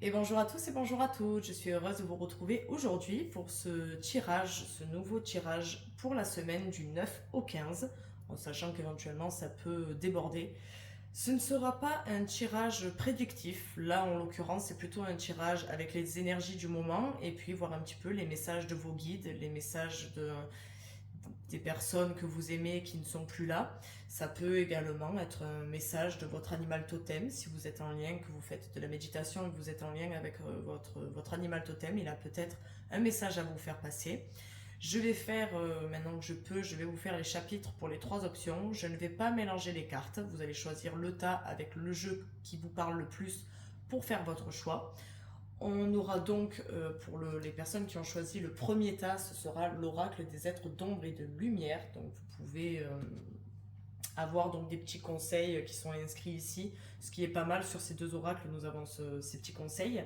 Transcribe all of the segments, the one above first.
Et bonjour à tous et bonjour à toutes, je suis heureuse de vous retrouver aujourd'hui pour ce tirage, ce nouveau tirage pour la semaine du 9 au 15, en sachant qu'éventuellement ça peut déborder. Ce ne sera pas un tirage prédictif, là en l'occurrence c'est plutôt un tirage avec les énergies du moment et puis voir un petit peu les messages de vos guides, les messages des personnes que vous aimez qui ne sont plus là. Ça peut également être un message de votre animal totem. Si vous êtes en lien, que vous faites de la méditation et que vous êtes en lien avec votre animal totem, il a peut-être un message à vous faire passer. Je vais faire, maintenant que je peux, je vais vous faire les chapitres pour les trois options. Je ne vais pas mélanger les cartes. Vous allez choisir le tas avec le jeu qui vous parle le plus pour faire votre choix. On aura donc, pour les personnes qui ont choisi le premier tas, ce sera l'oracle des êtres d'ombre et de lumière. Donc vous pouvez avoir donc des petits conseils qui sont inscrits ici. Ce qui est pas mal sur ces deux oracles, nous avons ces petits conseils.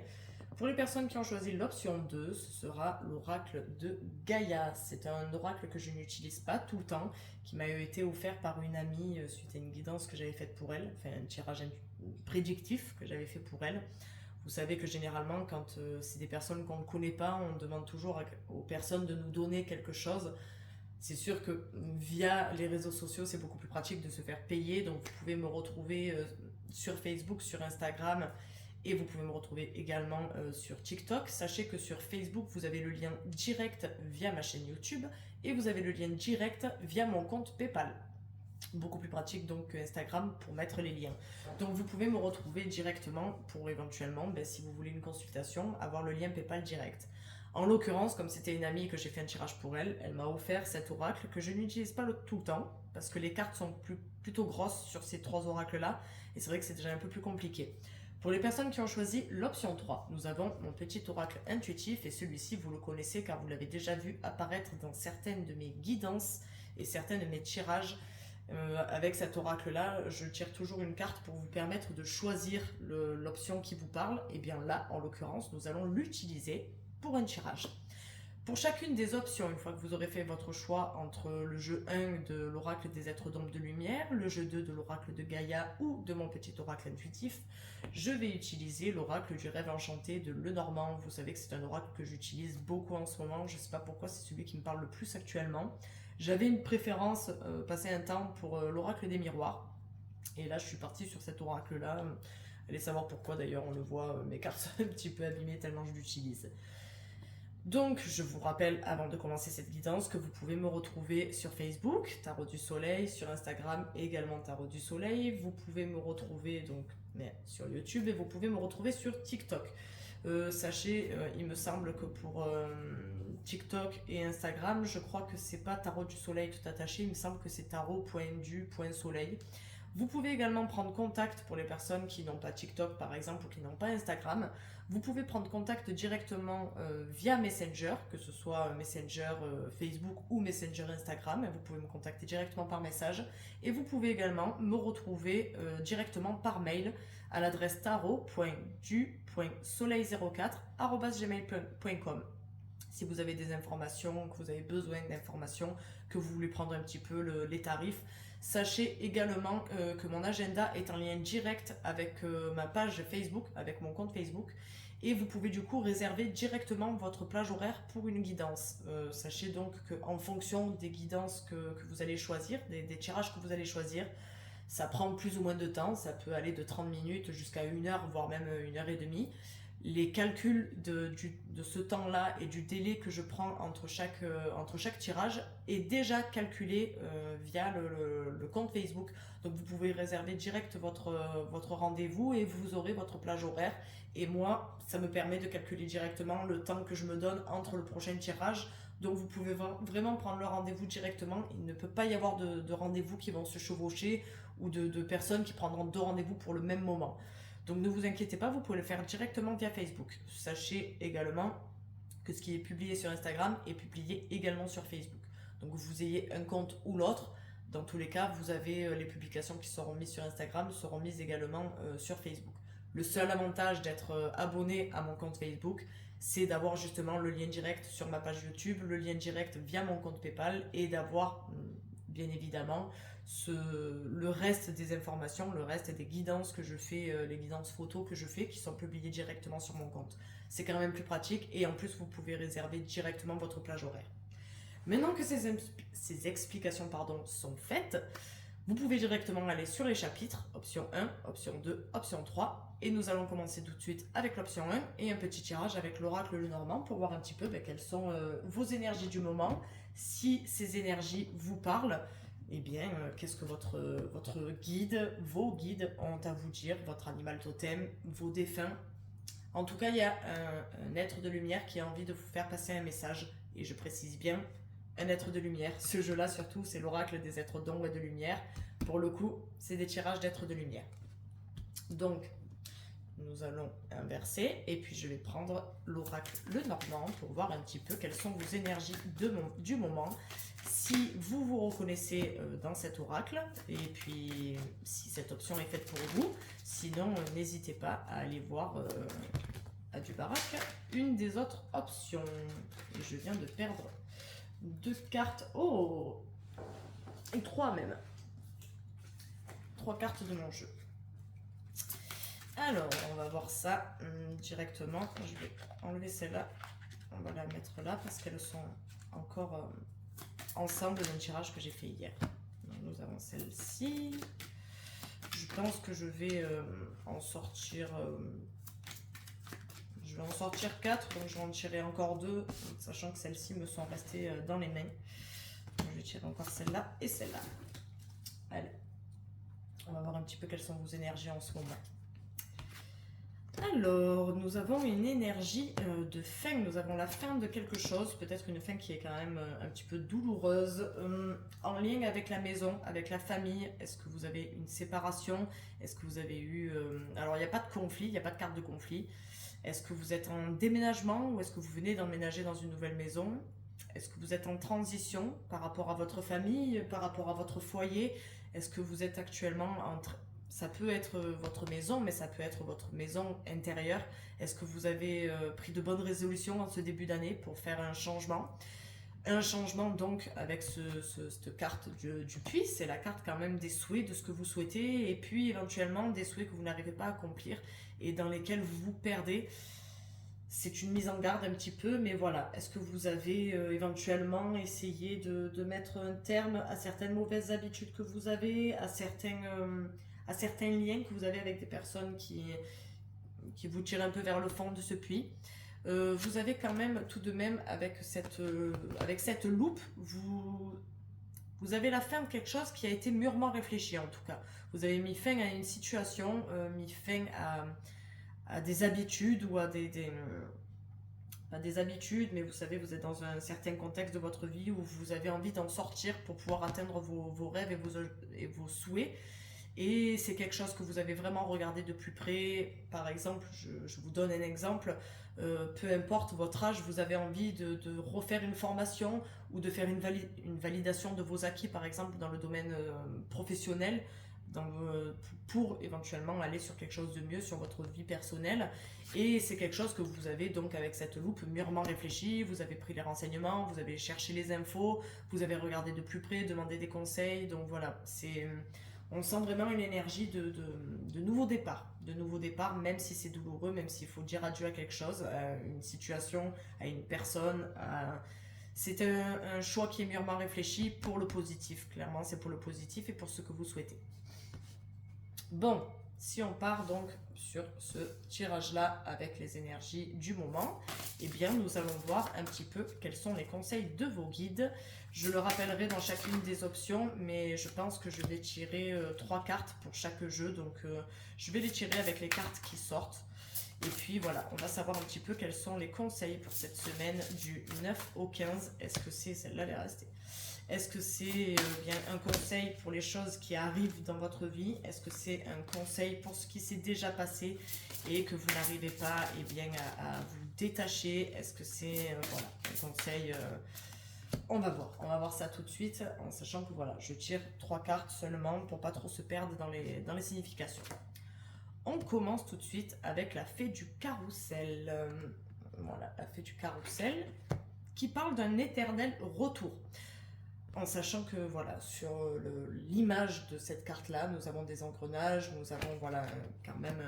Pour les personnes qui ont choisi l'option 2, ce sera l'oracle de Gaïa. C'est un oracle que je n'utilise pas tout le temps, qui m'a été offert par une amie suite à une guidance que j'avais faite pour elle, enfin un tirage prédictif que j'avais fait pour elle. Vous savez que généralement, quand c'est des personnes qu'on ne connaît pas, on demande toujours aux personnes de nous donner quelque chose. C'est sûr que via les réseaux sociaux, c'est beaucoup plus pratique de se faire payer. Donc, vous pouvez me retrouver sur Facebook, sur Instagram et vous pouvez me retrouver également sur TikTok. Sachez que sur Facebook, vous avez le lien direct via ma chaîne YouTube et vous avez le lien direct via mon compte PayPal. Beaucoup plus pratique donc que Instagram pour mettre les liens. Donc vous pouvez me retrouver directement pour éventuellement, si vous voulez une consultation, avoir le lien PayPal direct. En l'occurrence, comme c'était une amie que j'ai fait un tirage pour elle, elle m'a offert cet oracle que je n'utilise pas tout le temps parce que les cartes sont plutôt grosses sur ces trois oracles-là et c'est vrai que c'est déjà un peu plus compliqué. Pour les personnes qui ont choisi l'option 3, nous avons mon petit oracle intuitif et celui-ci vous le connaissez car vous l'avez déjà vu apparaître dans certaines de mes guidances et certains de mes tirages. Avec cet oracle-là, je tire toujours une carte pour vous permettre de choisir l'option qui vous parle. Et bien là, en l'occurrence, nous allons l'utiliser pour un tirage. Pour chacune des options, une fois que vous aurez fait votre choix entre le jeu 1 de l'oracle des êtres d'ombre de lumière, le jeu 2 de l'oracle de Gaïa ou de mon petit oracle intuitif, je vais utiliser l'oracle du rêve enchanté de Lenormand. Vous savez que c'est un oracle que j'utilise beaucoup en ce moment, je ne sais pas pourquoi, c'est celui qui me parle le plus actuellement. J'avais une préférence, passé un temps, pour l'oracle des miroirs. Et là, je suis partie sur cet oracle-là. Allez savoir pourquoi d'ailleurs, on le voit, mes cartes sont un petit peu abîmées tellement je l'utilise. Donc, je vous rappelle, avant de commencer cette guidance, que vous pouvez me retrouver sur Facebook, Tarot du Soleil, sur Instagram, également Tarot du Soleil. Vous pouvez me retrouver donc sur YouTube et vous pouvez me retrouver sur TikTok. Sachez, il me semble que pour TikTok et Instagram, je crois que c'est pas Tarot du Soleil tout attaché, il me semble que c'est tarot.du.soleil. Vous pouvez également prendre contact pour les personnes qui n'ont pas TikTok par exemple ou qui n'ont pas Instagram. Vous pouvez prendre contact directement via Messenger, que ce soit Messenger Facebook ou Messenger Instagram. Vous pouvez me contacter directement par message. Et vous pouvez également me retrouver directement par mail à l'adresse tarot.du.soleil04@gmail.com. Si vous avez des informations, que vous avez besoin d'informations, que vous voulez prendre un petit peu les tarifs, sachez également que mon agenda est en lien direct avec ma page Facebook, avec mon compte Facebook. Et vous pouvez du coup réserver directement votre plage horaire pour une guidance. Sachez donc qu'en fonction des guidances que vous allez choisir, des tirages que vous allez choisir, ça prend plus ou moins de temps. Ça peut aller de 30 minutes jusqu'à 1 heure, voire même 1 heure et demie. Les calculs de ce temps-là et du délai que je prends entre chaque tirage est déjà calculé via le compte Facebook. Donc vous pouvez réserver direct votre rendez-vous et vous aurez votre plage horaire. Et moi, ça me permet de calculer directement le temps que je me donne entre le prochain tirage. Donc vous pouvez vraiment prendre le rendez-vous directement. Il ne peut pas y avoir de rendez-vous qui vont se chevaucher ou de personnes qui prendront 2 rendez-vous pour le même moment. Donc ne vous inquiétez pas, vous pouvez le faire directement via Facebook. Sachez également que ce qui est publié sur Instagram est publié également sur Facebook. Donc que vous ayez un compte ou l'autre, dans tous les cas, vous avez les publications qui seront mises sur Instagram seront mises également sur Facebook. Le seul avantage d'être abonné à mon compte Facebook, c'est d'avoir justement le lien direct sur ma page YouTube, le lien direct via mon compte PayPal et d'avoir bien évidemment le reste des informations, le reste des guidances que je fais, les guidances photos que je fais, qui sont publiées directement sur mon compte. C'est quand même plus pratique et en plus vous pouvez réserver directement votre plage horaire. Maintenant que ces explications sont faites, vous pouvez directement aller sur les chapitres, option 1, option 2, option 3, et nous allons commencer tout de suite avec l'option 1 et un petit tirage avec l'oracle Lenormand pour voir un petit peu quelles sont vos énergies du moment. Si ces énergies vous parlent, eh bien, qu'est-ce que votre guide, vos guides ont à vous dire, votre animal totem, vos défunts. En tout cas, il y a un être de lumière qui a envie de vous faire passer un message, et je précise bien, un être de lumière. Ce jeu-là, surtout, c'est l'oracle des êtres d'ombre et de lumière. Pour le coup, c'est des tirages d'êtres de lumière. Donc, nous allons inverser, et puis je vais prendre l'oracle Lenormand pour voir un petit peu quelles sont vos énergies du moment. Si vous vous reconnaissez dans cet oracle, et puis si cette option est faite pour vous, sinon n'hésitez pas à aller voir à du baraque une des autres options. Et je viens de perdre 2 cartes, oh, et 3 même, 3 cartes de mon jeu. Alors, on va voir ça directement. Je vais enlever celle-là, on va la mettre là parce qu'elles sont encore ensemble d'un tirage que j'ai fait hier. Donc, nous avons celle-ci. Je pense que je vais en sortir... je vais en sortir 4, donc je vais en tirer encore 2, sachant que celles-ci me sont restées dans les mains. Donc, je vais tirer encore celle-là et celle-là. Allez, on va voir un petit peu quelles sont vos énergies en ce moment. Alors, nous avons une énergie de fin, nous avons la fin de quelque chose, peut-être une fin qui est quand même un petit peu douloureuse, en lien avec la maison, avec la famille. Est-ce que vous avez une séparation? Est-ce que vous avez eu... alors, il n'y a pas de conflit, il n'y a pas de carte de conflit. Est-ce que vous êtes en déménagement ou est-ce que vous venez d'emménager dans une nouvelle maison? Est-ce que vous êtes en transition par rapport à votre famille, par rapport à votre foyer? Est-ce que vous êtes actuellement entre... Ça peut être votre maison, mais ça peut être votre maison intérieure. Est-ce que vous avez pris de bonnes résolutions en ce début d'année pour faire un changement? Un changement donc avec cette carte du puits, c'est la carte quand même des souhaits, de ce que vous souhaitez, et puis éventuellement des souhaits que vous n'arrivez pas à accomplir et dans lesquels vous vous perdez. C'est une mise en garde un petit peu, mais voilà. Est-ce que vous avez éventuellement essayé de mettre un terme à certaines mauvaises habitudes que vous avez, à certains liens que vous avez avec des personnes qui vous tirent un peu vers le fond de ce puits? Vous avez quand même tout de même avec cette loupe, vous avez la fin de quelque chose qui a été mûrement réfléchi en tout cas. Vous avez mis fin à une situation, mis fin à des habitudes ou à des habitudes, mais vous savez, vous êtes dans un certain contexte de votre vie où vous avez envie d'en sortir pour pouvoir atteindre vos rêves et vos souhaits. Et c'est quelque chose que vous avez vraiment regardé de plus près. Par exemple, je vous donne un exemple, peu importe votre âge, vous avez envie de refaire une formation ou de faire une validation de vos acquis, par exemple, dans le domaine professionnel, pour éventuellement aller sur quelque chose de mieux sur votre vie personnelle. Et c'est quelque chose que vous avez donc avec cette loupe mûrement réfléchi, vous avez pris les renseignements, vous avez cherché les infos, vous avez regardé de plus près, demandé des conseils. Donc voilà, on sent vraiment une énergie de nouveau départ, même si c'est douloureux, même s'il faut dire adieu à quelque chose, à une situation, à une personne. C'est un choix qui est mûrement réfléchi pour le positif, clairement c'est pour le positif et pour ce que vous souhaitez. Bon, si on part donc sur ce tirage-là avec les énergies du moment, eh bien nous allons voir un petit peu quels sont les conseils de vos guides. Je le rappellerai dans chacune des options, mais je pense que je vais tirer 3 cartes pour chaque jeu, donc je vais les tirer avec les cartes qui sortent. Et puis voilà, on va savoir un petit peu quels sont les conseils pour cette semaine du 9 au 15. Est-ce que c'est celle-là, elle est restée? Est-ce que c'est bien un conseil pour les choses qui arrivent dans votre vie? Est-ce que c'est un conseil pour ce qui s'est déjà passé et que vous n'arrivez pas bien, à vous détacher? Est-ce que c'est voilà, un conseil on va voir ça tout de suite, en sachant que voilà, je tire 3 cartes seulement pour pas trop se perdre dans les significations. On commence tout de suite avec la fée du carrousel. Voilà, la fée du carrousel qui parle d'un éternel retour. en sachant que voilà, sur l'image de cette carte-là, nous avons des engrenages, nous avons voilà, quand même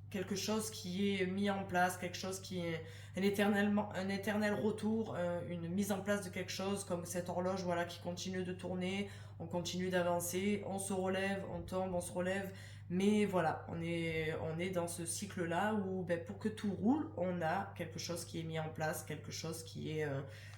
quelque chose qui est mis en place, quelque chose qui est un éternel retour, une mise en place de quelque chose comme cette horloge voilà, qui continue de tourner, on continue d'avancer, on se relève, on tombe, on se relève, mais voilà, on est dans ce cycle-là où ben, pour que tout roule, on a quelque chose qui est mis en place, quelque chose qui est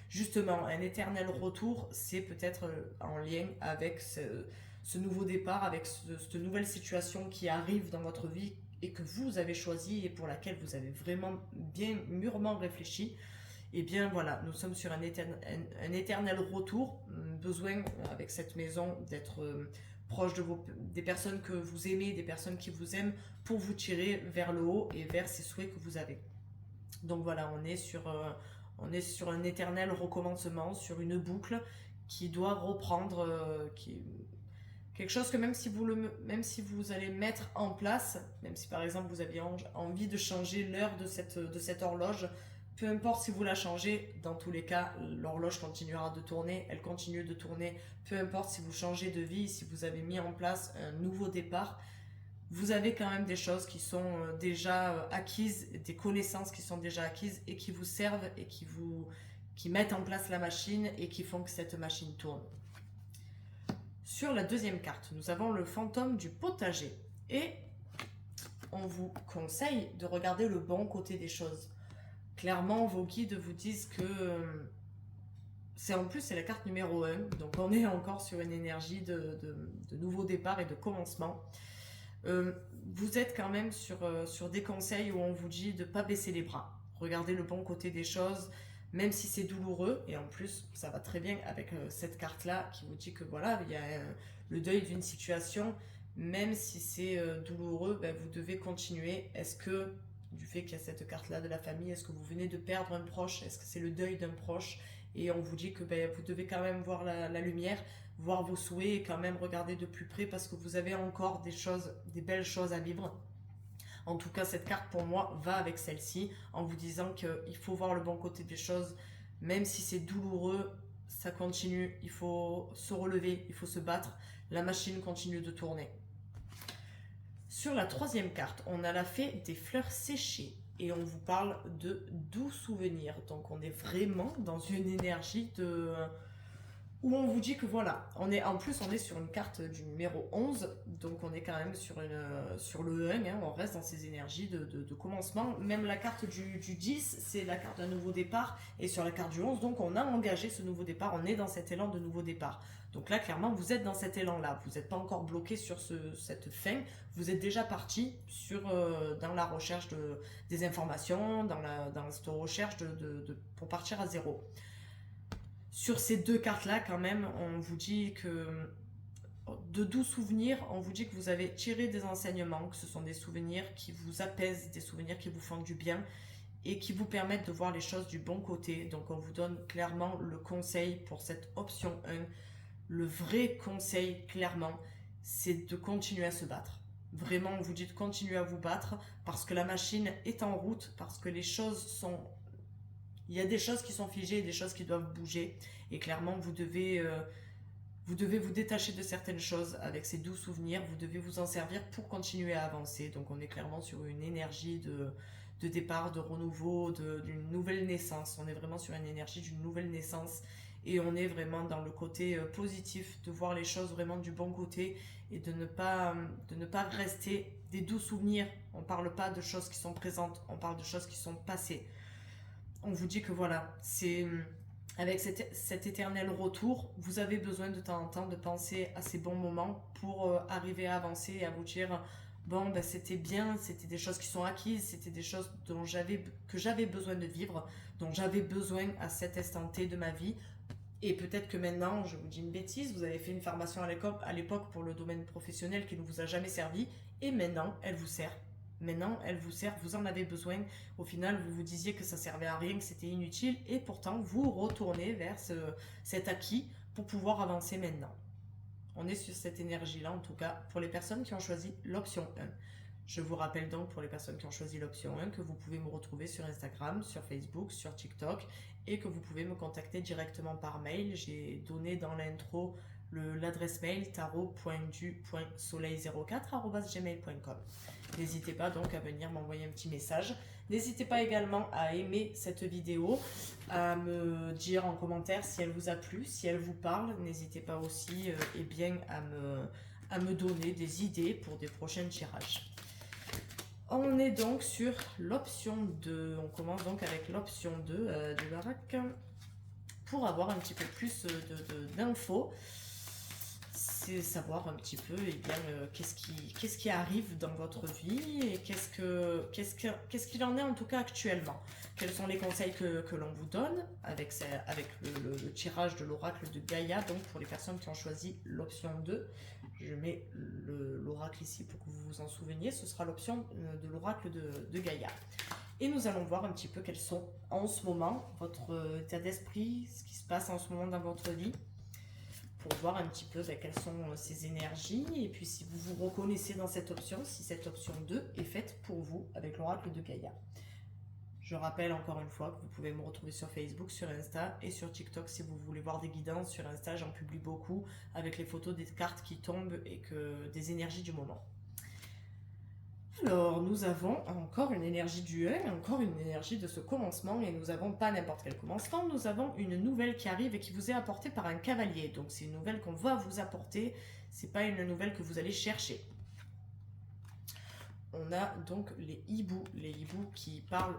justement un éternel retour, c'est peut-être en lien avec ce nouveau départ, avec cette nouvelle situation qui arrive dans votre vie et que vous avez choisi et pour laquelle vous avez vraiment bien mûrement réfléchi, et bien voilà, nous sommes sur un éternel retour, besoin avec cette maison d'être proche des personnes que vous aimez, des personnes qui vous aiment, pour vous tirer vers le haut et vers ces souhaits que vous avez. Donc voilà, on est sur un éternel recommencement, sur une boucle qui doit reprendre, quelque chose que même si vous allez mettre en place, même si par exemple vous aviez envie de changer l'heure de cette horloge, peu importe si vous la changez, dans tous les cas, l'horloge continuera de tourner, elle continue de tourner, peu importe si vous changez de vie, si vous avez mis en place un nouveau départ, vous avez quand même des choses qui sont déjà acquises, des connaissances qui sont déjà acquises et qui vous servent et qui mettent en place la machine et qui font que cette machine tourne. Sur la deuxième carte, nous avons le fantôme du potager et on vous conseille de regarder le bon côté des choses. Clairement, vos guides vous disent que c'est la carte numéro 1, donc on est encore sur une énergie de nouveau départ et de commencement. Vous êtes quand même sur des conseils où on vous dit de ne pas baisser les bras. Regardez le bon côté des choses, même si c'est douloureux, et en plus ça va très bien avec cette carte là qui vous dit que voilà, il y a le deuil d'une situation, même si c'est douloureux, ben, vous devez continuer. Est-ce que du fait qu'il y a cette carte là de la famille, est-ce que vous venez de perdre un proche, est-ce que c'est le deuil d'un proche, et on vous dit que ben, vous devez quand même voir la lumière, voir vos souhaits et quand même regarder de plus près parce que vous avez encore des belles choses à vivre. En tout cas, cette carte pour moi va avec celle-ci en vous disant qu'il faut voir le bon côté des choses, même si c'est douloureux, ça continue, il faut se relever, il faut se battre, la machine continue de tourner. Sur la troisième carte, on a la fée des fleurs séchées et on vous parle de doux souvenirs. Donc on est vraiment dans une énergie où on vous dit que voilà, en plus on est sur une carte du numéro 11, donc on est quand même sur le 1, hein, on reste dans ces énergies de commencement. Même la carte du 10, c'est la carte d'un nouveau départ, et sur la carte du 11, donc on a engagé ce nouveau départ, on est dans cet élan de nouveau départ. Donc là, clairement, vous êtes dans cet élan-là, vous n'êtes pas encore bloqué sur cette fin, vous êtes déjà parti dans la recherche des informations, dans cette recherche pour partir à zéro. Sur ces deux cartes-là, quand même, on vous dit que de doux souvenirs, on vous dit que vous avez tiré des enseignements, que ce sont des souvenirs qui vous apaisent, des souvenirs qui vous font du bien et qui vous permettent de voir les choses du bon côté. Donc on vous donne clairement le conseil pour cette option 1. Le vrai conseil, clairement, c'est de continuer à se battre. Vraiment, on vous dit de continuer à vous battre parce que la machine est en route, parce que les choses sont... Il y a des choses qui sont figées et des choses qui doivent bouger. Et clairement, vous devez vous détacher de certaines choses avec ces doux souvenirs. Vous devez vous en servir pour continuer à avancer. Donc on est clairement sur une énergie de départ, de renouveau, d'une nouvelle naissance. On est vraiment sur une énergie d'une nouvelle naissance. Et on est vraiment dans le côté positif, de voir les choses vraiment du bon côté et de ne pas rester des doux souvenirs. On ne parle pas de choses qui sont présentes, on parle de choses qui sont passées. On vous dit que voilà, c'est avec cet éternel retour, vous avez besoin de temps en temps de penser à ces bons moments pour arriver à avancer et à vous dire bon, ben, c'était bien, c'était des choses qui sont acquises, c'était des choses que j'avais besoin de vivre, dont j'avais besoin à cet instant T de ma vie. Et peut-être que maintenant, je vous dis une bêtise, vous avez fait une formation à l'époque pour le domaine professionnel qui ne vous a jamais servi, et maintenant, elle vous sert. Maintenant, elle vous sert, vous en avez besoin. Au final, vous vous disiez que ça servait à rien, que c'était inutile, et pourtant, vous retournez vers cet acquis pour pouvoir avancer maintenant. On est sur cette énergie-là, en tout cas, pour les personnes qui ont choisi l'option 1. Je vous rappelle donc pour les personnes qui ont choisi l'option 1 que vous pouvez me retrouver sur Instagram, sur Facebook, sur TikTok et que vous pouvez me contacter directement par mail. J'ai donné dans l'intro l'adresse mail tarot.du.soleil04@gmail.com. N'hésitez pas donc à venir m'envoyer un petit message. N'hésitez pas également à aimer cette vidéo, à me dire en commentaire si elle vous a plu, si elle vous parle. N'hésitez pas aussi à me donner des idées pour des prochains tirages. On est donc sur l'option 2. On commence donc avec l'option 2 de Barak pour avoir un petit peu plus d'infos. C'est savoir un petit peu qu'est-ce qui arrive dans votre vie et qu'est-ce qu'il en est en tout cas actuellement. Quels sont les conseils que l'on vous donne avec le tirage de l'oracle de Gaïa, donc pour les personnes qui ont choisi l'option 2. Je mets l'oracle ici pour que vous vous en souveniez. Ce sera l'option de l'oracle de Gaïa. Et nous allons voir un petit peu quels sont en ce moment votre état d'esprit, ce qui se passe en ce moment dans votre vie, pour voir un petit peu quelles sont ces énergies et puis si vous vous reconnaissez dans cette option, si cette option 2 est faite pour vous avec l'oracle de Gaïa. Je rappelle encore une fois que vous pouvez me retrouver sur Facebook, sur Insta et sur TikTok si vous voulez voir des guidances. Sur Insta, j'en publie beaucoup avec les photos des cartes qui tombent et des énergies du moment. Alors, nous avons encore une énergie du 1, encore une énergie de ce commencement, et nous n'avons pas n'importe quel commencement, nous avons une nouvelle qui arrive et qui vous est apportée par un cavalier. Donc c'est une nouvelle qu'on va vous apporter, c'est pas une nouvelle que vous allez chercher. On a donc les hiboux qui parlent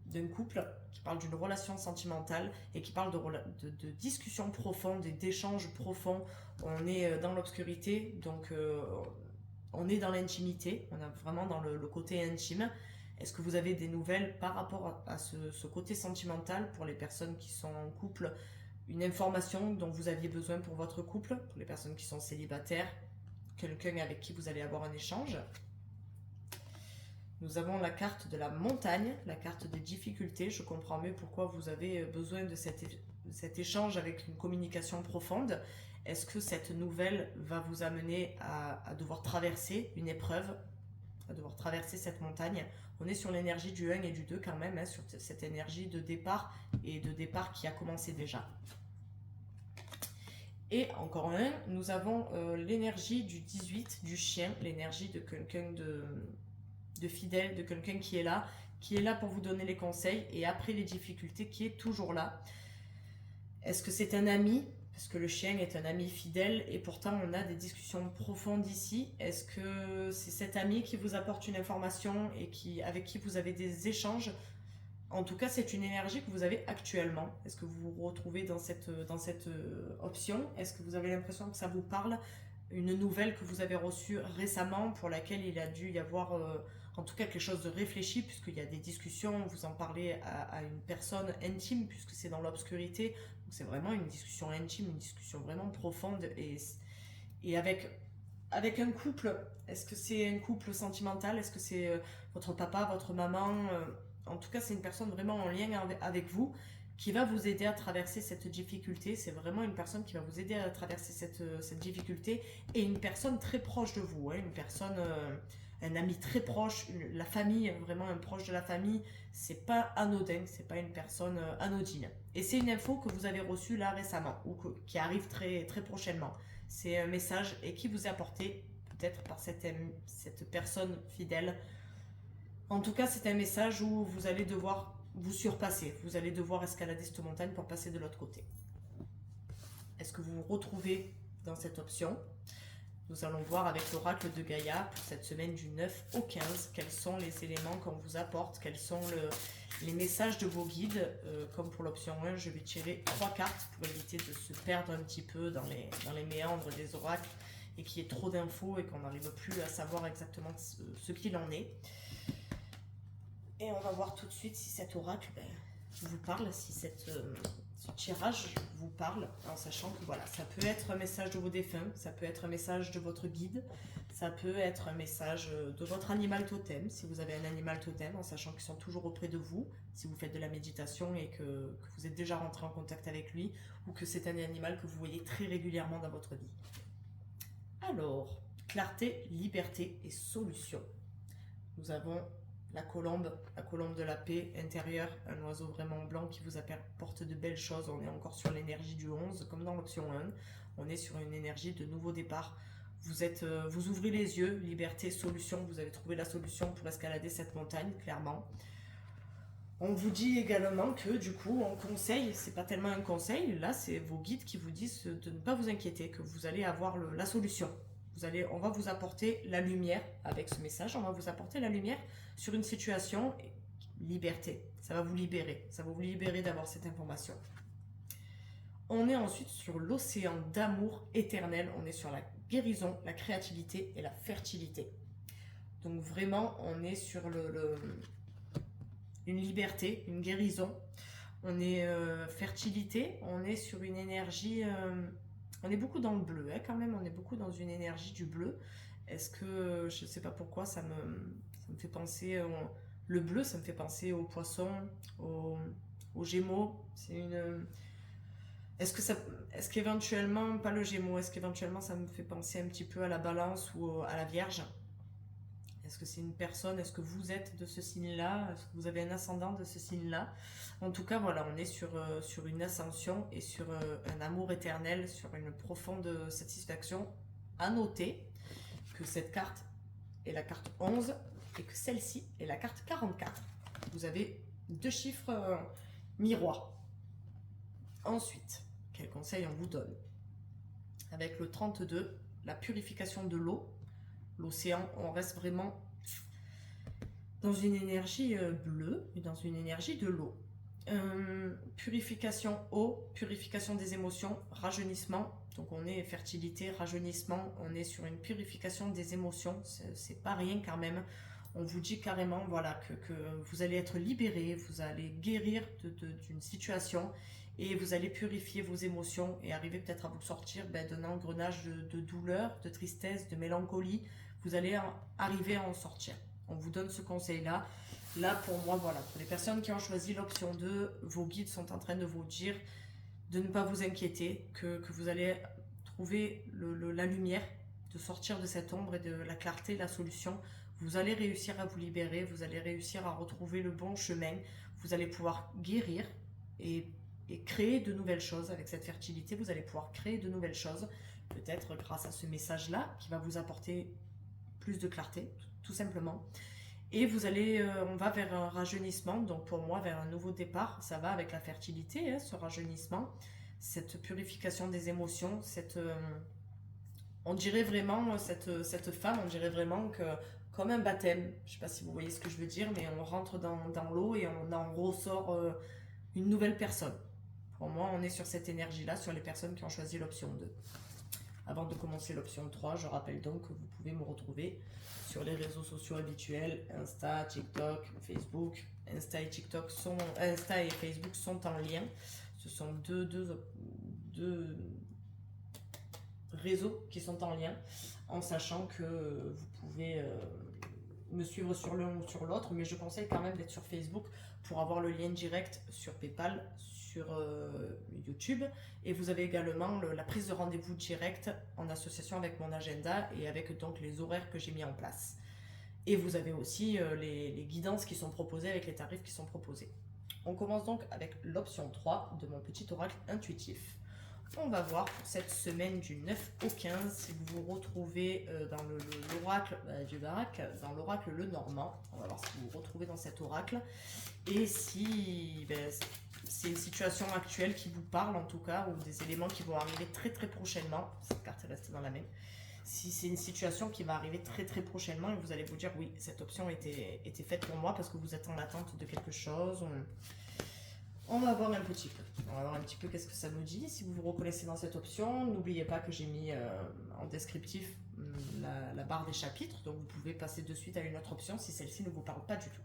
d'un couple, qui parlent d'une relation sentimentale et qui parlent de discussions profondes et d'échanges profonds. On est dans l'obscurité, donc on est dans l'intimité, on est vraiment dans le côté intime. Est-ce que vous avez des nouvelles par rapport à ce côté sentimental pour les personnes qui sont en couple, une information dont vous aviez besoin pour votre couple, pour les personnes qui sont célibataires, quelqu'un avec qui vous allez avoir un échange. Nous avons la carte de la montagne, la carte des difficultés. Je comprends mieux pourquoi vous avez besoin de cet échange avec une communication profonde. Est-ce que cette nouvelle va vous amener à devoir traverser une épreuve, à devoir traverser cette montagne? On est sur l'énergie du 1 et du 2 quand même, hein, sur cette énergie de départ et de départ qui a commencé déjà. Et encore un, nous avons l'énergie du 18, du chien, l'énergie de quelqu'un de fidèle, de quelqu'un qui est là pour vous donner les conseils et après les difficultés, qui est toujours là. Est-ce que c'est un ami? Parce que le chien est un ami fidèle et pourtant on a des discussions profondes ici. Est-ce que c'est cet ami qui vous apporte une information et avec qui vous avez des échanges? En tout cas, c'est une énergie que vous avez actuellement. Est-ce que vous vous retrouvez dans cette option? Est-ce que vous avez l'impression que ça vous parle? Une nouvelle que vous avez reçue récemment pour laquelle il a dû y avoir en tout cas quelque chose de réfléchi, puisqu'il y a des discussions, vous en parlez à une personne intime puisque c'est dans l'obscurité. Donc c'est vraiment une discussion intime, une discussion vraiment profonde et avec un couple. Est-ce que c'est un couple sentimental? Est-ce que c'est votre papa, votre maman? En tout cas, c'est une personne vraiment en lien avec vous qui va vous aider à traverser cette difficulté. C'est vraiment une personne qui va vous aider à traverser cette difficulté et une personne très proche de vous, hein, une personne, un ami très proche, la famille, vraiment un proche de la famille. C'est pas anodin, c'est pas une personne anodine. Et c'est une info que vous avez reçue là récemment ou qui arrive très, très prochainement. C'est un message et qui vous est apporté peut-être par cette personne fidèle. En tout cas, c'est un message où vous allez devoir vous surpasser. Vous allez devoir escalader cette montagne pour passer de l'autre côté. Est-ce que vous vous retrouvez dans cette option? Nous allons voir avec l'oracle de Gaïa pour cette semaine du 9 au 15 quels sont les éléments qu'on vous apporte, quels sont les messages de vos guides. Comme pour l'option 1, je vais tirer 3 cartes pour éviter de se perdre un petit peu dans les méandres des oracles et qu'il y ait trop d'infos et qu'on n'arrive plus à savoir exactement ce qu'il en est. Et on va voir tout de suite si cet oracle vous parle, si ce tirage vous parle, en sachant que voilà, ça peut être un message de vos défunts, ça peut être un message de votre guide, ça peut être un message de votre animal totem, si vous avez un animal totem, en sachant qu'ils sont toujours auprès de vous, si vous faites de la méditation et que vous êtes déjà rentré en contact avec lui, ou que c'est un animal que vous voyez très régulièrement dans votre vie. Alors, clarté, liberté et solution. Nous avons la colombe de la paix intérieure, un oiseau vraiment blanc qui vous apporte de belles choses. On est encore sur l'énergie du 11, comme dans l'option 1. On est sur une énergie de nouveau départ. Vous ouvrez les yeux, liberté, solution. Vous avez trouvé la solution pour escalader cette montagne, clairement. On vous dit également que du coup, en conseil, c'est pas tellement un conseil, là c'est vos guides qui vous disent de ne pas vous inquiéter, que vous allez avoir la solution. On va vous apporter la lumière avec ce message, on va vous apporter la lumière sur une situation, liberté. Ça va vous libérer d'avoir cette information. On est ensuite sur l'océan d'amour éternel, on est sur la guérison, la créativité et la fertilité. Donc vraiment, on est sur une liberté, une guérison. On est fertilité, on est sur une énergie, on est beaucoup dans le bleu quand même, on est beaucoup dans une énergie du bleu. Est-ce que, je ne sais pas pourquoi, ça me fait penser, le bleu ça me fait penser aux poissons, aux gémeaux. Est-ce qu'éventuellement, pas le gémeau, est-ce qu'éventuellement ça me fait penser un petit peu à la balance ou à la vierge? Est-ce que c'est une personne? Est-ce que vous êtes de ce signe-là? Est-ce que vous avez un ascendant de ce signe-là? En tout cas, voilà, on est sur une ascension et sur un amour éternel, sur une profonde satisfaction. À noter que cette carte est la carte 11 et que celle-ci est la carte 44. Vous avez deux chiffres miroirs. Ensuite, quel conseil on vous donne? Avec le 32, la purification de l'eau. L'océan, on reste vraiment dans une énergie bleue et dans une énergie de l'eau. Purification eau, purification des émotions, rajeunissement. Donc on est fertilité, rajeunissement, on est sur une purification des émotions. C'est pas rien quand même. On vous dit carrément voilà, que vous allez être libéré, vous allez guérir d'une situation et vous allez purifier vos émotions et arriver peut-être à vous sortir d'un engrenage de douleur, de tristesse, de mélancolie. Vous allez arriver à en sortir. On vous donne ce conseil-là. Là, pour moi, voilà, pour les personnes qui ont choisi l'option 2, vos guides sont en train de vous dire de ne pas vous inquiéter, que vous allez trouver la lumière, de sortir de cette ombre et de la clarté, la solution. Vous allez réussir à vous libérer, vous allez réussir à retrouver le bon chemin. Vous allez pouvoir guérir et créer de nouvelles choses avec cette fertilité. Vous allez pouvoir créer de nouvelles choses, peut-être grâce à ce message-là qui va vous apporter plus de clarté, tout simplement. Et on va vers un rajeunissement, donc pour moi vers un nouveau départ. Ça va avec la fertilité, ce rajeunissement, cette purification des émotions, on dirait vraiment cette femme, on dirait vraiment que comme un baptême, je ne sais pas si vous voyez ce que je veux dire, mais on rentre dans l'eau et on en ressort une nouvelle personne. Pour moi, on est sur cette énergie-là, sur les personnes qui ont choisi l'option 2. Avant de commencer l'option 3, je rappelle donc que vous pouvez me retrouver sur les réseaux sociaux habituels, Insta, TikTok, Facebook. Insta et Facebook sont en lien. Ce sont deux réseaux qui sont en lien, en sachant que vous pouvez me suivre sur l'un ou sur l'autre, mais je conseille quand même d'être sur Facebook pour avoir le lien direct sur PayPal, sur YouTube, et vous avez également la prise de rendez-vous directe en association avec mon agenda et avec donc les horaires que j'ai mis en place. Et vous avez aussi les guidances qui sont proposées avec les tarifs qui sont proposés. On commence donc avec l'option 3 de mon petit oracle intuitif. On va voir pour cette semaine du 9 au 15 si vous vous retrouvez dans l'oracle du Barak, dans l'oracle le Normand. On va voir si vous vous retrouvez dans cet oracle et si c'est une situation actuelle qui vous parle en tout cas, ou des éléments qui vont arriver très très prochainement. Cette carte est restée dans la même. Si c'est une situation qui va arriver très très prochainement et vous allez vous dire oui, cette option était faite pour moi parce que vous êtes en attente de quelque chose. On va voir un petit peu. On va voir un petit peu qu'est-ce que ça nous dit. Si vous vous reconnaissez dans cette option, n'oubliez pas que j'ai mis en descriptif la barre des chapitres. Donc vous pouvez passer de suite à une autre option si celle-ci ne vous parle pas du tout.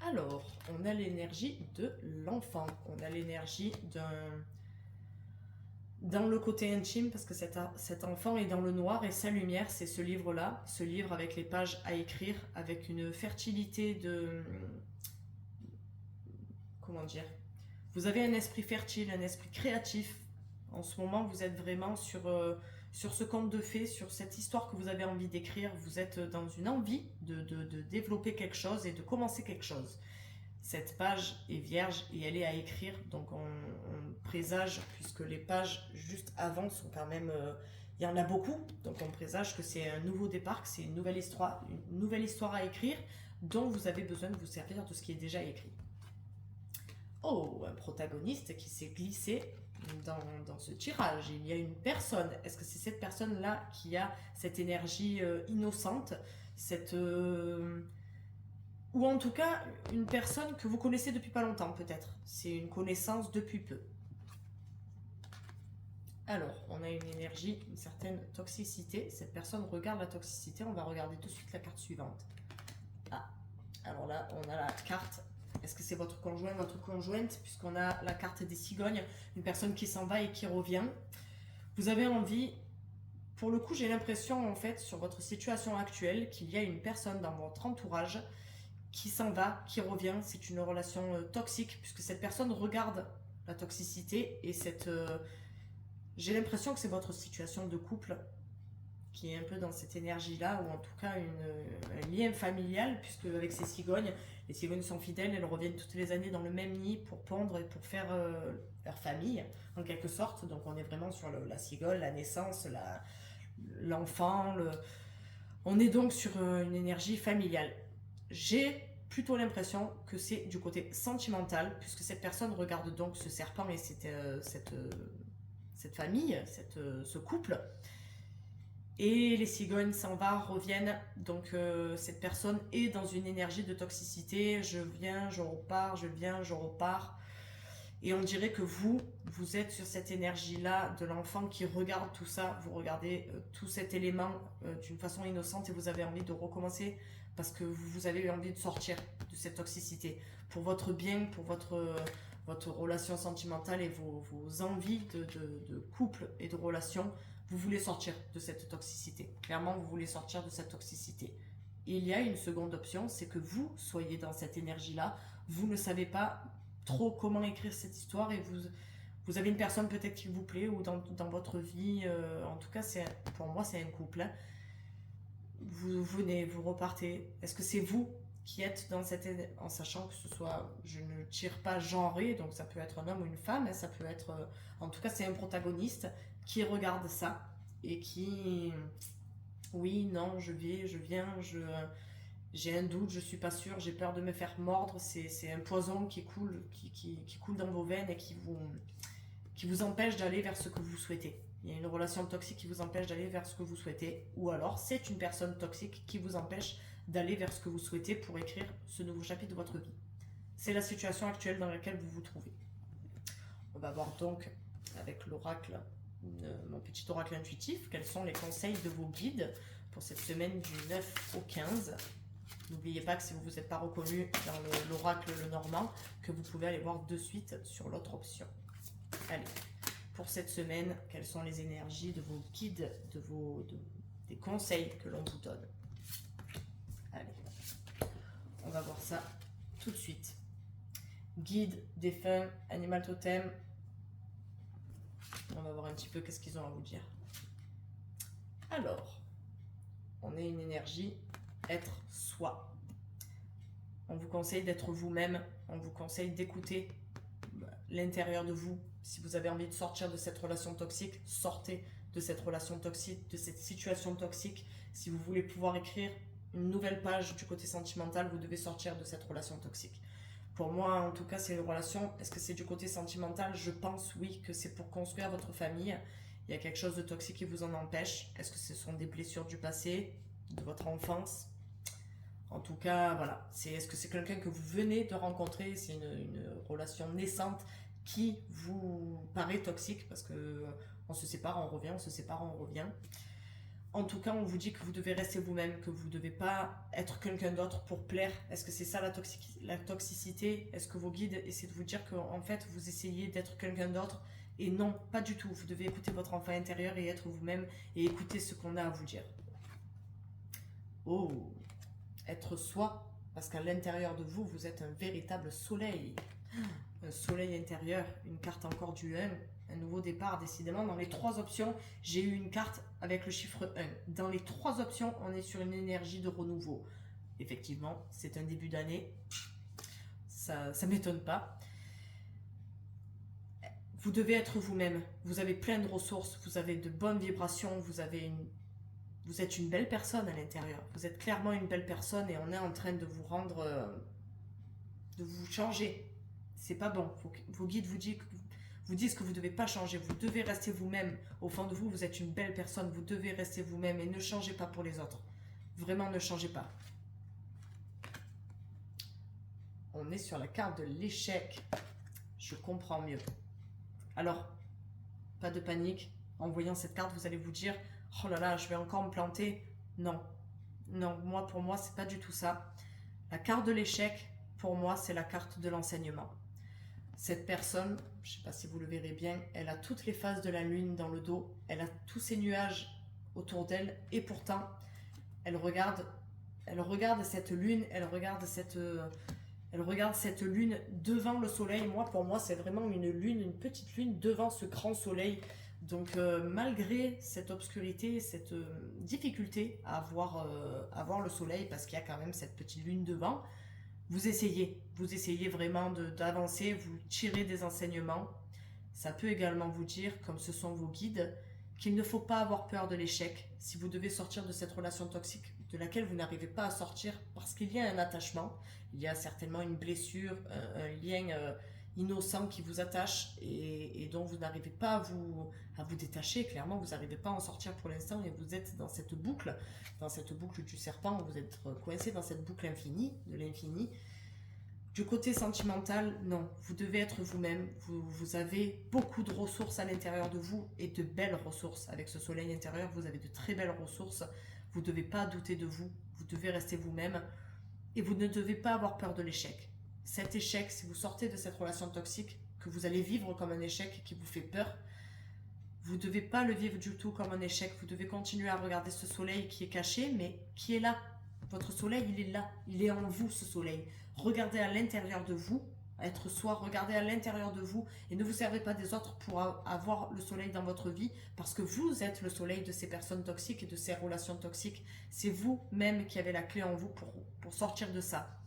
Alors, on a l'énergie de l'enfant. On a l'énergie dans le côté intime, parce que cet enfant est dans le noir et sa lumière, c'est ce livre-là. Ce livre avec les pages à écrire, avec une fertilité comment dire, vous avez un esprit fertile, un esprit créatif. En ce moment, vous êtes vraiment sur sur ce conte de fées, sur cette histoire que vous avez envie d'écrire. Vous êtes dans une envie de développer quelque chose et de commencer quelque chose. Cette page est vierge et elle est à écrire, donc on présage, puisque les pages juste avant sont quand même... il y en a beaucoup, donc on présage que c'est un nouveau départ, que c'est une nouvelle histoire à écrire, dont vous avez besoin de vous servir de ce qui est déjà écrit. Oh, un protagoniste qui s'est glissé dans ce tirage. Il y a une personne. Est-ce que c'est cette personne-là qui a cette énergie innocente, ou en tout cas, une personne que vous connaissez depuis pas longtemps, peut-être. C'est une connaissance depuis peu. Alors, on a une énergie, une certaine toxicité. Cette personne regarde la toxicité. On va regarder tout de suite la carte suivante. Ah, alors là, on a la carte. Est-ce que c'est votre conjoint, votre conjointe? Puisqu'on a la carte des cigognes. Une personne qui s'en va et qui revient. Vous avez envie... Pour le coup, j'ai l'impression, en fait, sur votre situation actuelle, qu'il y a une personne dans votre entourage qui s'en va, qui revient. C'est une relation toxique, puisque cette personne regarde la toxicité et j'ai l'impression que c'est votre situation de couple qui est un peu dans cette énergie-là, ou en tout cas un lien familial, puisque avec ces cigognes, les cigognes sont fidèles, elles reviennent toutes les années dans le même nid pour pondre et pour faire leur famille, en quelque sorte. Donc on est vraiment sur la cigogne, la naissance, l'enfant. On est donc sur une énergie familiale. J'ai plutôt l'impression que c'est du côté sentimental, puisque cette personne regarde donc ce serpent et cette famille, ce couple. Et les cigognes s'en vont, reviennent. Donc cette personne est dans une énergie de toxicité. Je viens, je repars, je viens, je repars. Et on dirait que vous êtes sur cette énergie-là de l'enfant qui regarde tout ça. Vous regardez tout cet élément d'une façon innocente et vous avez envie de recommencer parce que vous avez envie de sortir de cette toxicité. Pour votre bien, pour votre relation sentimentale et vos envies de couple et de relation, vous voulez sortir de cette toxicité. Clairement, vous voulez sortir de cette toxicité. Et il y a une seconde option, c'est que vous soyez dans cette énergie-là. Vous ne savez pas trop comment écrire cette histoire et vous avez une personne peut-être qui vous plaît ou dans votre vie. En tout cas, pour moi, c'est un couple. Hein. Vous venez, vous repartez. Est-ce que c'est vous qui êtes dans cette énergie, en sachant que ce soit, je ne tire pas genré, donc ça peut être un homme ou une femme, hein, ça peut être, en tout cas, c'est un protagoniste qui regarde ça et qui, oui, non, je viens, j'ai un doute, je suis pas sûre, j'ai peur de me faire mordre, c'est un poison qui coule, qui coule dans vos veines et qui vous empêche d'aller vers ce que vous souhaitez. Il y a une relation toxique qui vous empêche d'aller vers ce que vous souhaitez, ou alors c'est une personne toxique qui vous empêche d'aller vers ce que vous souhaitez pour écrire ce nouveau chapitre de votre vie. C'est la situation actuelle dans laquelle vous vous trouvez. On va voir donc avec l'oracle, mon petit oracle intuitif, quels sont les conseils de vos guides pour cette semaine du 9 au 15. N'oubliez pas que si vous ne vous êtes pas reconnu dans l'oracle le normand, que vous pouvez aller voir de suite sur l'autre option. Allez, pour cette semaine, quelles sont les énergies de vos guides, des conseils que l'on vous donne. Allez, on va voir ça tout de suite. Guide, défunt, animal totem. On va voir un petit peu qu'est-ce qu'ils ont à vous dire. Alors, on est une énergie être soi. On vous conseille d'être vous-même. On vous conseille d'écouter l'intérieur de vous. Si vous avez envie de sortir de cette relation toxique, sortez de cette relation toxique, de cette situation toxique. Si vous voulez pouvoir écrire une nouvelle page du côté sentimental, vous devez sortir de cette relation toxique. Pour moi, en tout cas, c'est une relation. Est-ce que c'est du côté sentimental? Je pense, oui, que c'est pour construire votre famille. Il y a quelque chose de toxique qui vous en empêche. Est-ce que ce sont des blessures du passé, de votre enfance? En tout cas, voilà. Est-ce que c'est quelqu'un que vous venez de rencontrer? C'est une relation naissante qui vous paraît toxique parce que on se sépare, on revient, on se sépare, on revient. En tout cas, on vous dit que vous devez rester vous-même, que vous ne devez pas être quelqu'un d'autre pour plaire. Est-ce que c'est ça la toxicité? Est-ce que vos guides essaient de vous dire qu'en fait, vous essayez d'être quelqu'un d'autre? Et non, pas du tout. Vous devez écouter votre enfant intérieur et être vous-même et écouter ce qu'on a à vous dire. Oh, être soi, parce qu'à l'intérieur de vous, vous êtes un véritable soleil. Un soleil intérieur, une carte encore du 1. Un nouveau départ, décidément. Dans les 3 options, j'ai eu une carte avec le chiffre 1. Dans les 3 options, on est sur une énergie de renouveau. Effectivement, c'est un début d'année. Ça ne m'étonne pas. Vous devez être vous-même. Vous avez plein de ressources. Vous avez de bonnes vibrations. Vous êtes une belle personne à l'intérieur. Vous êtes clairement une belle personne et on est en train de vous rendre... de vous changer. C'est pas bon. Vos guides vous disent que vous ne devez pas changer. Vous devez rester vous-même. Au fond de vous, vous êtes une belle personne. Vous devez rester vous-même et ne changez pas pour les autres. Vraiment, ne changez pas. On est sur la carte de l'échec. Je comprends mieux. Alors, pas de panique. En voyant cette carte, vous allez vous dire « Oh là là, je vais encore me planter. » Non. Non, pour moi, c'est pas du tout ça. La carte de l'échec, pour moi, c'est la carte de l'enseignement. Cette personne, je ne sais pas si vous le verrez bien, elle a toutes les phases de la lune dans le dos. Elle a tous ces nuages autour d'elle. Et pourtant, elle regarde cette lune, elle regarde cette lune devant le soleil. Pour moi, c'est vraiment une petite lune devant ce grand soleil. Donc, malgré cette obscurité, cette difficulté à voir le soleil, parce qu'il y a quand même cette petite lune devant, vous essayez vraiment d'avancer, vous tirez des enseignements. Ça peut également vous dire, comme ce sont vos guides, qu'il ne faut pas avoir peur de l'échec. Si vous devez sortir de cette relation toxique de laquelle vous n'arrivez pas à sortir parce qu'il y a un attachement, il y a certainement une blessure, un lien innocent qui vous attache et dont vous n'arrivez pas à vous détacher. Clairement, vous n'arrivez pas à en sortir pour l'instant et vous êtes dans cette boucle du serpent, vous êtes coincé dans cette boucle infinie, de l'infini. Du côté sentimental, non, vous devez être vous-même. Vous avez beaucoup de ressources à l'intérieur de vous et de belles ressources. Avec ce soleil intérieur, vous avez de très belles ressources. Vous ne devez pas douter de vous. Vous devez rester vous-même et vous ne devez pas avoir peur de l'échec. Cet échec, si vous sortez de cette relation toxique, que vous allez vivre comme un échec qui vous fait peur, vous ne devez pas le vivre du tout comme un échec. Vous devez continuer à regarder ce soleil qui est caché, mais qui est là. Votre soleil, il est là. Il est en vous, ce soleil. Regardez à l'intérieur de vous, être soi, regardez à l'intérieur de vous et ne vous servez pas des autres pour avoir le soleil dans votre vie parce que vous êtes le soleil de ces personnes toxiques et de ces relations toxiques. C'est vous-même qui avez la clé en vous pour sortir de ça.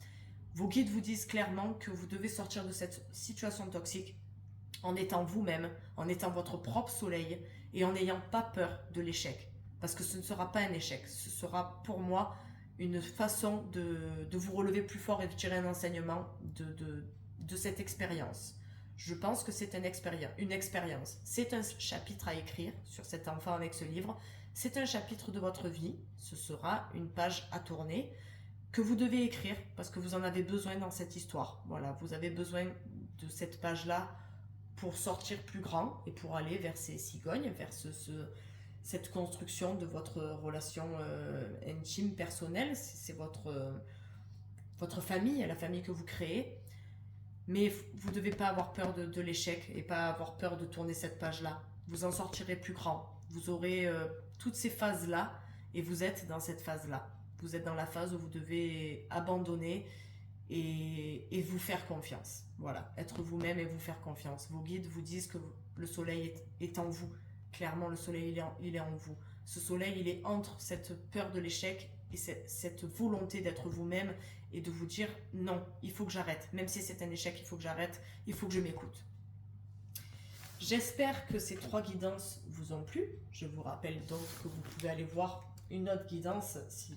Vos guides vous disent clairement que vous devez sortir de cette situation toxique en étant vous-même, en étant votre propre soleil et en n'ayant pas peur de l'échec. Parce que ce ne sera pas un échec, ce sera pour moi une façon de vous relever plus fort et de tirer un enseignement de cette expérience. Je pense que c'est une expérience. C'est un chapitre à écrire sur cet enfant avec ce livre. C'est un chapitre de votre vie. Ce sera une page à tourner que vous devez écrire parce que vous en avez besoin dans cette histoire. Voilà, vous avez besoin de cette page-là pour sortir plus grand et pour aller vers ces cigognes, vers cette construction de votre relation intime, personnelle. C'est votre famille, la famille que vous créez. Mais vous ne devez pas avoir peur de l'échec et pas avoir peur de tourner cette page-là. Vous en sortirez plus grand. Vous aurez toutes ces phases-là et vous êtes dans cette phase-là. Vous êtes dans la phase où vous devez abandonner et vous faire confiance. Voilà, être vous-même et vous faire confiance. Vos guides vous disent que le soleil est en vous. Clairement, le soleil, il est en vous. Ce soleil, il est entre cette peur de l'échec et cette volonté d'être vous-même et de vous dire non, il faut que j'arrête. Même si c'est un échec, il faut que j'arrête, il faut que je m'écoute. J'espère que ces 3 guidances vous ont plu. Je vous rappelle donc que vous pouvez aller voir une autre guidance si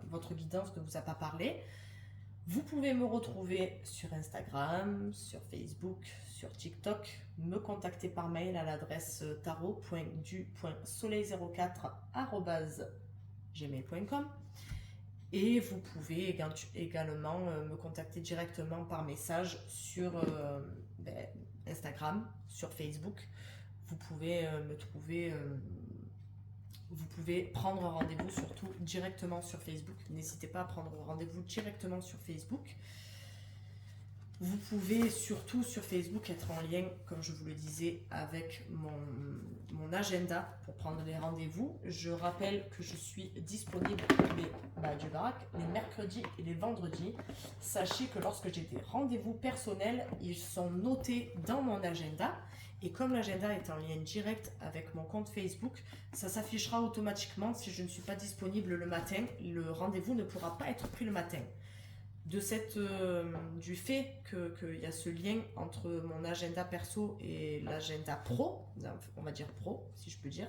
votre guidance ne vous a pas parlé. Vous pouvez me retrouver sur Instagram, sur Facebook, sur TikTok, me contacter par mail à l'adresse tarot.du.soleil04@gmail.com et vous pouvez également me contacter directement par message sur Instagram, sur Facebook. Vous pouvez me trouver... Vous pouvez prendre rendez-vous surtout directement sur Facebook. N'hésitez pas à prendre rendez-vous directement sur Facebook. Vous pouvez surtout sur Facebook être en lien, comme je vous le disais, avec mon agenda pour prendre les rendez-vous. Je rappelle que je suis disponible les mercredis et les vendredis. Sachez que lorsque j'ai des rendez-vous personnels, ils sont notés dans mon agenda. Et comme l'agenda est en lien direct avec mon compte Facebook, ça s'affichera automatiquement si je ne suis pas disponible le matin. Le rendez-vous ne pourra pas être pris le matin. Du fait qu'il y a ce lien entre mon agenda perso et l'agenda pro, on va dire pro, si je peux dire,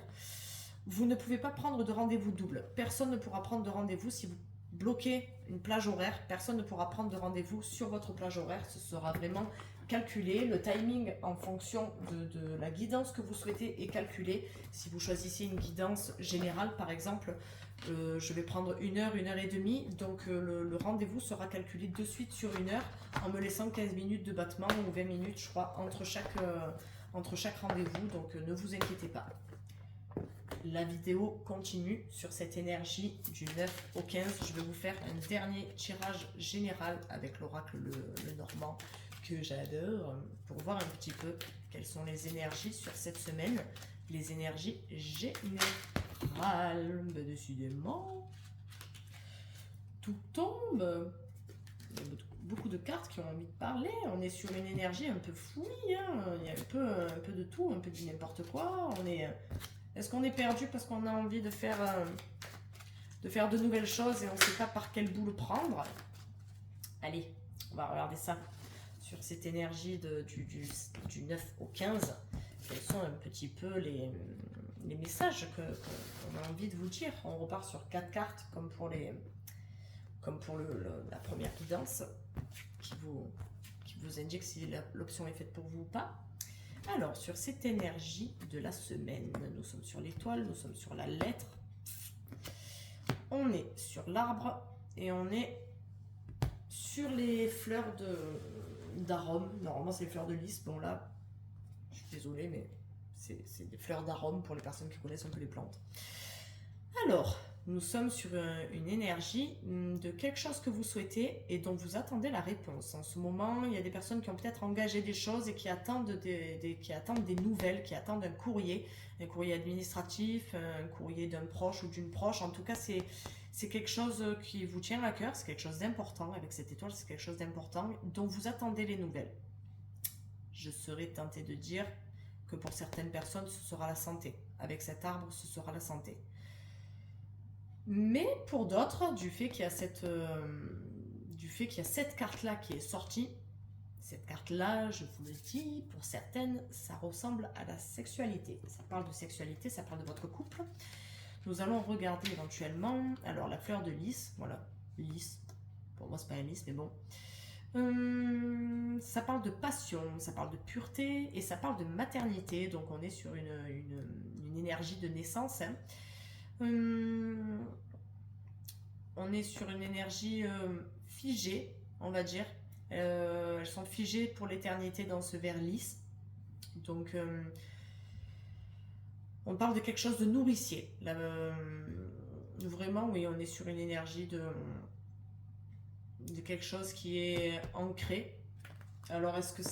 vous ne pouvez pas prendre de rendez-vous double. Personne ne pourra prendre de rendez-vous si vous bloquez une plage horaire. Personne ne pourra prendre de rendez-vous sur votre plage horaire. Ce sera vraiment calculé. Le timing en fonction de la guidance que vous souhaitez est calculé. Si vous choisissez une guidance générale, par exemple, je vais prendre 1 heure, 1 heure et demie, donc le rendez-vous sera calculé de suite sur 1 heure en me laissant 15 minutes de battement ou 20 minutes, je crois, entre chaque rendez-vous, donc ne vous inquiétez pas. La vidéo continue sur cette énergie du 9 au 15. Je vais vous faire un dernier tirage général avec l'oracle le Normand que j'adore pour voir un petit peu quelles sont les énergies sur cette semaine, les énergies générales. Décidément, tout tombe. Il y a beaucoup de cartes qui ont envie de parler. On est sur une énergie un peu fouillie, hein. Il y a un peu de tout, un peu de n'importe quoi. Est-ce qu'on est perdu parce qu'on a envie de faire de nouvelles choses et on ne sait pas par quel bout le prendre? Allez, on va regarder ça sur cette énergie du 9 au 15. Quels sont un petit peu les messages qu'on a envie de vous dire? On repart sur 4 cartes comme pour la première guidance qui vous indique si l'option est faite pour vous ou pas. Alors, sur cette énergie de la semaine, nous sommes sur l'étoile, nous sommes sur la lettre, on est sur l'arbre et on est sur les fleurs d'arôme. Normalement, c'est les fleurs de lys. Bon, là, je suis désolée, mais c'est des fleurs d'arôme pour les personnes qui connaissent un peu les plantes. Alors, nous sommes sur une énergie de quelque chose que vous souhaitez et dont vous attendez la réponse. En ce moment, il y a des personnes qui ont peut-être engagé des choses et qui attendent des nouvelles, qui attendent un courrier administratif, un courrier d'un proche ou d'une proche. En tout cas, c'est quelque chose qui vous tient à cœur, c'est quelque chose d'important. Avec cette étoile, c'est quelque chose d'important dont vous attendez les nouvelles. Je serais tentée de dire que pour certaines personnes, ce sera la santé. Avec cet arbre, ce sera la santé. Mais pour d'autres, du fait qu'il y a cette carte-là qui est sortie, cette carte-là, je vous le dis, pour certaines, ça ressemble à la sexualité. Ça parle de sexualité, ça parle de votre couple. Nous allons regarder éventuellement, alors la fleur de lys, voilà, lys, pour moi c'est pas un lys, mais bon. Ça parle de passion, ça parle de pureté et ça parle de maternité, donc on est sur une énergie de naissance, hein. On est sur une énergie figée, on va dire. Elles sont figées pour l'éternité dans ce verre lisse. Donc, on parle de quelque chose de nourricier. Là, vraiment, oui, on est sur une énergie de quelque chose qui est ancré. Alors, est-ce que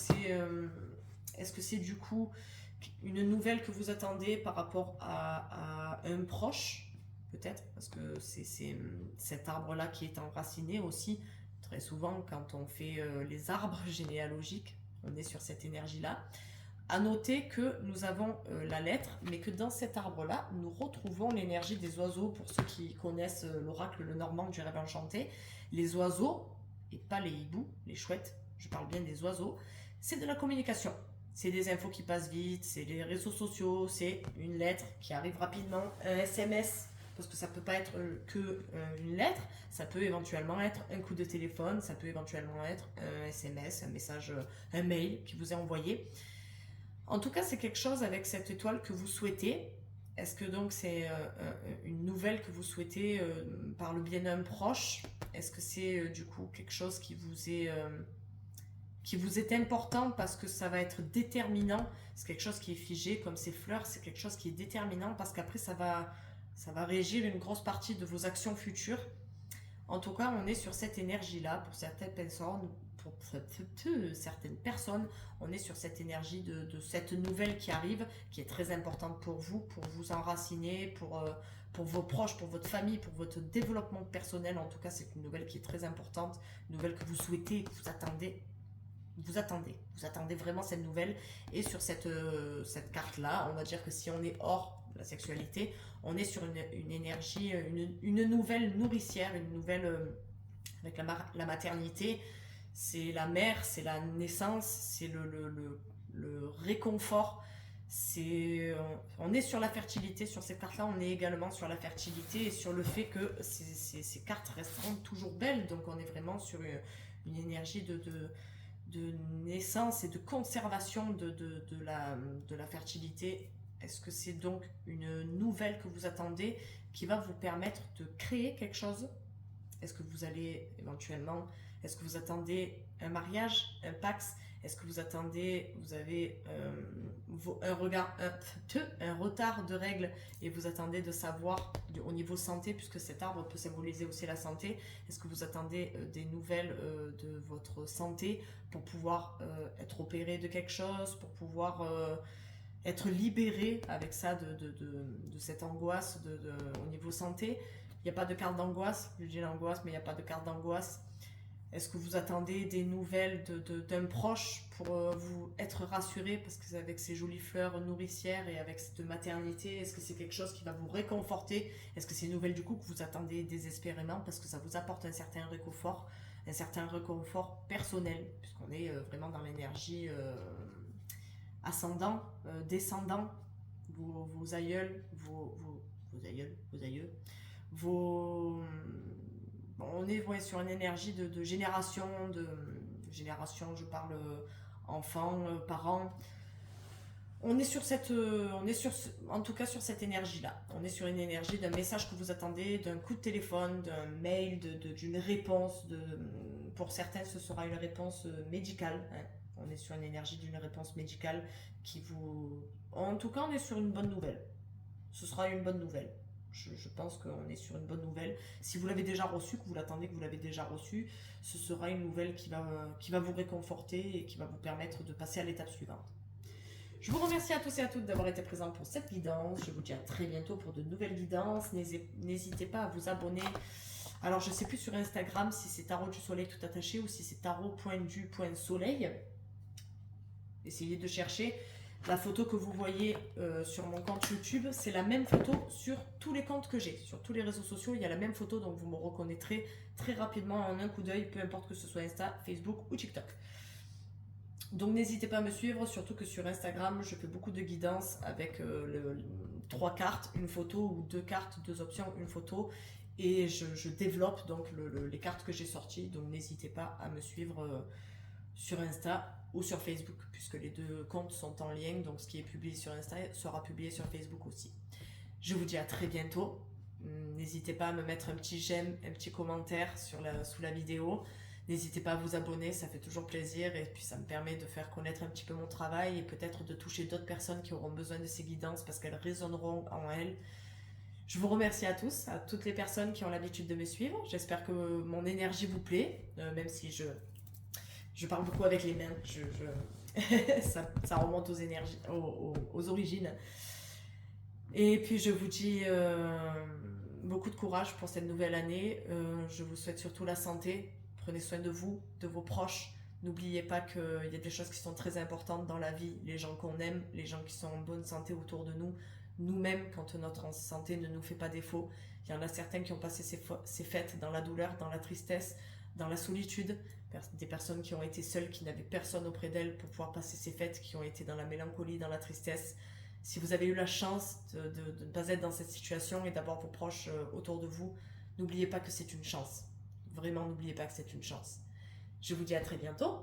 c'est du coup une nouvelle que vous attendez par rapport à un proche, peut-être, parce que c'est cet arbre-là qui est enraciné aussi. Très souvent, quand on fait les arbres généalogiques, on est sur cette énergie-là. À noter que nous avons la lettre, mais que dans cet arbre-là, nous retrouvons l'énergie des oiseaux. Pour ceux qui connaissent l'oracle le Normand du rêve enchanté, les oiseaux, et pas les hiboux, les chouettes, je parle bien des oiseaux, c'est de la communication. C'est des infos qui passent vite, c'est les réseaux sociaux, c'est une lettre qui arrive rapidement, un SMS, parce que ça peut pas être que une lettre, ça peut éventuellement être un coup de téléphone, ça peut éventuellement être un SMS, un message, un mail qui vous est envoyé. En tout cas, c'est quelque chose avec cette étoile que vous souhaitez. Est-ce que donc c'est une nouvelle que vous souhaitez par le biais d'un proche? Est-ce que c'est du coup quelque chose qui vous est important parce que ça va être déterminant? C'est quelque chose qui est figé comme ces fleurs, c'est quelque chose qui est déterminant parce qu'après ça va régir une grosse partie de vos actions futures. En tout cas, on est sur cette énergie-là. Pour certaines personnes, on est sur cette énergie de cette nouvelle qui arrive, qui est très importante pour vous enraciner, pour vos proches, pour votre famille, pour votre développement personnel. En tout cas, c'est une nouvelle qui est très importante, une nouvelle que vous souhaitez, que vous attendez. Vous attendez vraiment cette nouvelle. Et sur cette carte-là, on va dire que si on est hors la sexualité, on est sur une énergie, une nouvelle nourricière, une nouvelle avec la maternité. C'est la mère, c'est la naissance, c'est le réconfort. On est sur la fertilité, sur cette carte-là, on est également sur la fertilité et sur le fait que ces cartes resteront toujours belles. Donc on est vraiment sur une énergie de naissance et de conservation de la fertilité. Est-ce que c'est donc une nouvelle que vous attendez qui va vous permettre de créer quelque chose? Est-ce que vous allez éventuellement, est-ce que vous attendez un mariage, un pax? Est-ce que vous attendez, vous avez un retard de règles et vous attendez de savoir au niveau santé, puisque cet arbre peut symboliser aussi la santé. Est-ce que vous attendez des nouvelles de votre santé pour pouvoir être opéré de quelque chose, pour pouvoir être libéré avec ça de cette angoisse au niveau santé? Il n'y a pas de carte d'angoisse, je dis l'angoisse, mais il n'y a pas de carte d'angoisse. Est-ce que vous attendez des nouvelles d'un proche pour vous être rassuré, parce que avec ces jolies fleurs nourricières et avec cette maternité, est-ce que c'est quelque chose qui va vous réconforter? Est-ce que c'est une nouvelle du coup que vous attendez désespérément parce que ça vous apporte un certain réconfort personnel, puisqu'on est vraiment dans l'énergie ascendant, descendant, vos aïeuls, vos aïeux, on est sur une énergie de génération, je parle enfants, parents. On est en tout cas sur cette énergie-là. On est sur une énergie d'un message que vous attendez, d'un coup de téléphone, d'un mail, d'une réponse. Pour certains, ce sera une réponse médicale. Hein. On est sur une énergie d'une réponse médicale qui vous... En tout cas, on est sur une bonne nouvelle. Ce sera une bonne nouvelle. Je pense qu'on est sur une bonne nouvelle. Si vous l'avez déjà reçu, que vous l'attendez, que vous l'avez déjà reçu, ce sera une nouvelle qui va vous réconforter et qui va vous permettre de passer à l'étape suivante. Je vous remercie à tous et à toutes d'avoir été présents pour cette guidance. Je vous dis à très bientôt pour de nouvelles guidances. N'hésitez pas à vous abonner. Alors, je ne sais plus sur Instagram si c'est tarot du soleil tout attaché ou si c'est tarot.du.soleil. Essayez de chercher. La photo que vous voyez sur mon compte YouTube, c'est la même photo sur tous les comptes que j'ai. Sur tous les réseaux sociaux, il y a la même photo, donc vous me reconnaîtrez très rapidement en un coup d'œil, peu importe que ce soit Insta, Facebook ou TikTok. Donc n'hésitez pas à me suivre, surtout que sur Instagram, je fais beaucoup de guidance avec 3 cartes, une photo, ou 2 cartes, 2 options, une photo. Et je développe donc les cartes que j'ai sorties, donc n'hésitez pas à me suivre sur Insta ou sur Facebook, puisque les deux comptes sont en lien, donc ce qui est publié sur Insta sera publié sur Facebook aussi. Je vous dis à très bientôt. N'hésitez pas à me mettre un petit j'aime, un petit commentaire sous la vidéo. N'hésitez pas à vous abonner, ça fait toujours plaisir et puis ça me permet de faire connaître un petit peu mon travail et peut-être de toucher d'autres personnes qui auront besoin de ces guidances parce qu'elles résonneront en elles. Je vous remercie à tous, à toutes les personnes qui ont l'habitude de me suivre. J'espère que mon énergie vous plaît, même si je parle beaucoup avec les mains, ça remonte aux énergies, aux origines. Et puis je vous dis beaucoup de courage pour cette nouvelle année. Je vous souhaite surtout la santé. Prenez soin de vous, de vos proches. N'oubliez pas qu'il y a des choses qui sont très importantes dans la vie. Les gens qu'on aime, les gens qui sont en bonne santé autour de nous. Nous-mêmes, quand notre santé ne nous fait pas défaut. Il y en a certains qui ont passé ces fêtes dans la douleur, dans la tristesse, dans la solitude. Des personnes qui ont été seules, qui n'avaient personne auprès d'elles pour pouvoir passer ces fêtes, qui ont été dans la mélancolie, dans la tristesse. Si vous avez eu la chance de ne pas être dans cette situation et d'avoir vos proches autour de vous, n'oubliez pas que c'est une chance. Vraiment, n'oubliez pas que c'est une chance. Je vous dis à très bientôt.